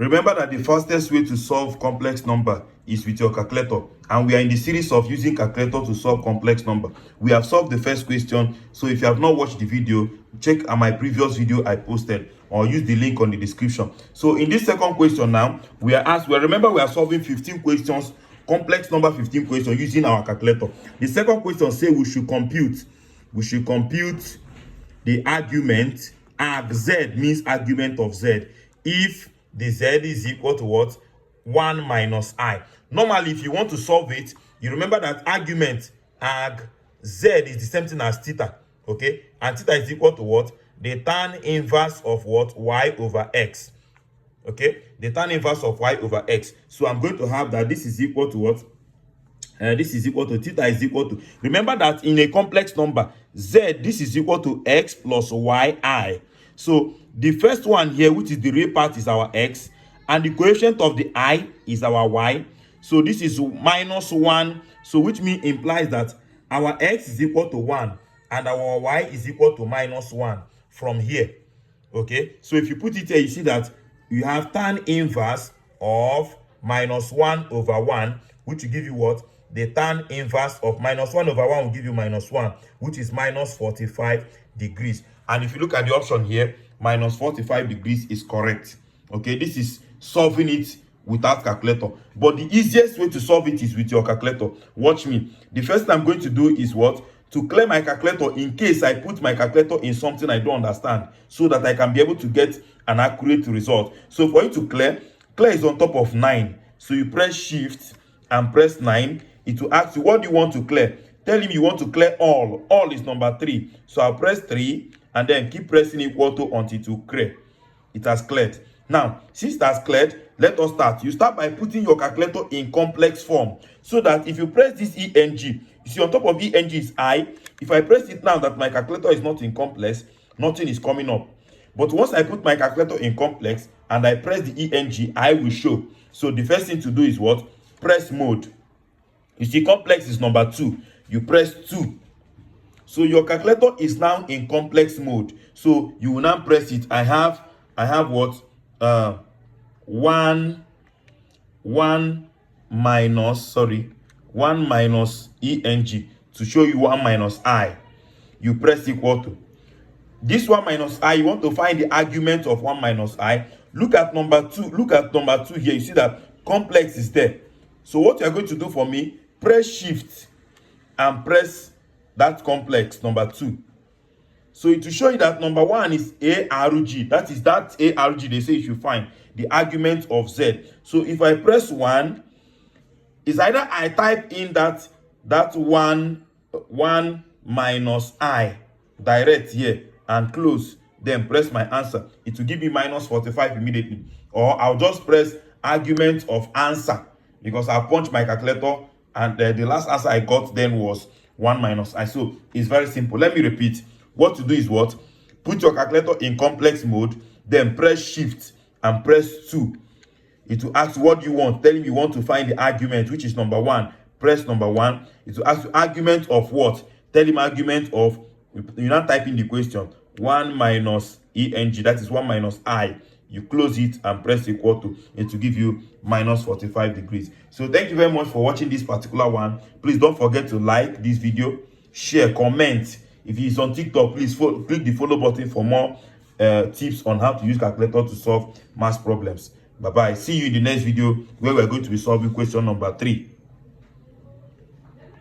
Remember that the fastest way to solve complex number is with your calculator, and we are in the series of using calculator to solve complex number. We have solved the first question, so if you have not watched the video, check my previous video I posted or use the link on the description. So in this second question now, we are asked, remember we are solving 15 questions, complex number 15 questions using our calculator. The second question says we should compute the argument. Z means argument of Z if the Z is equal to what? 1 minus I. Normally, if you want to solve it, you remember that argument arg Z is the same thing as theta, okay? And theta is equal to what? The tan inverse of what? Y over X, okay? The tan inverse of Y over X. So I'm going to have that this is equal to what? This is equal to theta is equal to, remember that in a complex number, Z, this is equal to X plus YI. So the first one here, which is the real part, is our X, and the coefficient of the I is our Y. So this is minus 1, so which means implies that our X is equal to 1 and our Y is equal to minus 1 from here, okay? So if you put it here, you see that you have tan inverse of minus 1 over 1, which will give you what? The tan inverse of minus 1 over 1 will give you minus 1, which is minus 45 degrees. And if you look at the option here, minus 45 degrees is correct. Okay, this is solving it without calculator. But the easiest way to solve it is with your calculator. Watch me. The first thing I'm going to do is what? To clear my calculator in case I put my calculator in something I don't understand, so that I can be able to get an accurate result. So for you to clear is on top of 9. So you press shift and press 9. It will ask you, what do you want to clear? Tell him you want to clear all. All is number 3. So I'll press 3 and then keep pressing equal to until it will clear. It has cleared. Now, since it has cleared, let us start. You start by putting your calculator in complex form, so that if you press this ENG, you see on top of ENG is I. If I press it now that my calculator is not in complex, nothing is coming up. But once I put my calculator in complex and I press the ENG, I will show. So the first thing to do is what? Press mode. You see complex is number 2. You press 2. So your calculator is now in complex mode. So you will now press it. I have what? 1 minus ENG to show you 1 minus I. You press equal to. This 1 minus I, you want to find the argument of 1 minus I. Look at number 2. Look at number 2 here. You see that complex is there. So what you are going to do for me, press shift and press that complex number 2. So it will show you that number 1 is ARG. That is that ARG they say you should find the argument of Z. So if I press 1, it's either I type in that 1 minus I direct here and close, then press my answer. It will give me minus 45 immediately. Or I'll just press argument of answer, because I punched my calculator and the last answer I got then was 1 minus I. So it's very simple. Let me repeat. What to do is what? Put your calculator in complex mode, then press shift and press 2. It will ask you what you want. Tell him you want to find the argument, which is number 1. Press number 1. It will ask you argument of what? Tell him argument of, you now type in the question, 1 minus ENG, that is 1 minus I. You close it and press equal to. It will give you minus 45 degrees. So thank you very much for watching this particular one. Please don't forget to like this video, share, comment. If it's on TikTok, please click the follow button for more tips on how to use calculator to solve math problems. Bye bye. See you in the next video, where we're going to be solving question number 3.